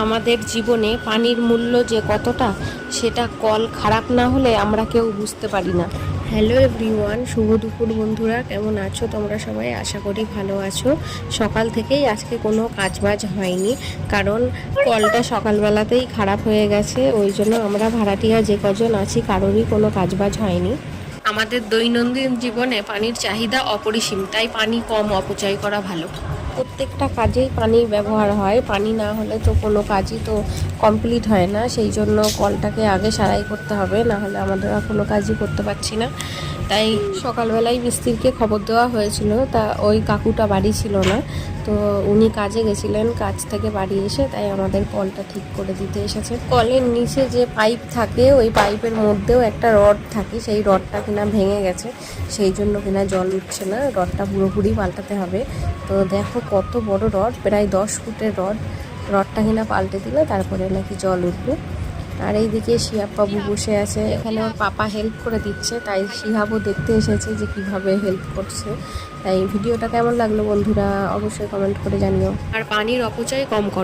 আমাদের জীবনে পানির মূল্য যে কতটা সেটা কল খারাপ না হলে আমরা কেউ বুঝতে পারি না। হ্যালো এভরিওয়ান, শুভ দুপুর বন্ধুরা, কেমন আছো তোমরা সবাই? আশা করি ভালো আছো। সকাল থেকেই আজকে কোনো কাজবাজ হয়নি, কারণ কলটা সকালবেলাতেই খারাপ হয়ে গেছে। ওই জন্য আমরা ভাড়াটিয়া যে কজন আছি কারোরই কোনো কাজবাজ হয়নি। আমাদের দৈনন্দিন জীবনে পানির চাহিদা অপরিসীম, তাই পানি কম অপচয় করা ভালো। প্রত্যেকটা কাজেই পানি ব্যবহার হয়, পানি না হলে তো কোনো কাজই তো কমপ্লিট হয় না। সেই জন্য কলটাকে আগে সারাই করতে হবে, না হলে আমাদের আর কোনো কাজই করতে পারছি না। তাই সকালবেলায় মিস্ত্রিকে খবর দেওয়া হয়েছিল, তা ওই কাকুটা বাড়ি ছিল না, তো উনি কাজে গেছিলেন, কাজ থেকে বাড়ি এসে তাই আমাদের কলটা ঠিক করে দিতে এসেছে। কলের নিচে যে পাইপ থাকে ওই পাইপের মধ্যেও একটা রড থাকে, সেই রডটা কিনা ভেঙে গেছে, সেই জন্য কিনা জল উঠছে না। রডটা পুরোপুরি পাল্টাতে হবে। তো দেখো কত বড় রড, প্রায় 10 ফুটের রড। রডটা কিনা পাল্টে দিলে তারপরে নাকি জল উঠবে। আর এইদিকে শিহাব বাবু বসে আছে, এখানে ওর পাপা হেল্প করে দিচ্ছে, তাই শিহাবও দেখতে এসেছে যে কিভাবে হেল্প করছে। তাই ভিডিওটা কেমন লাগলো বন্ধুরা অবশ্যই কমেন্ট করে জানিও, আর পানির অপচয় কম করো।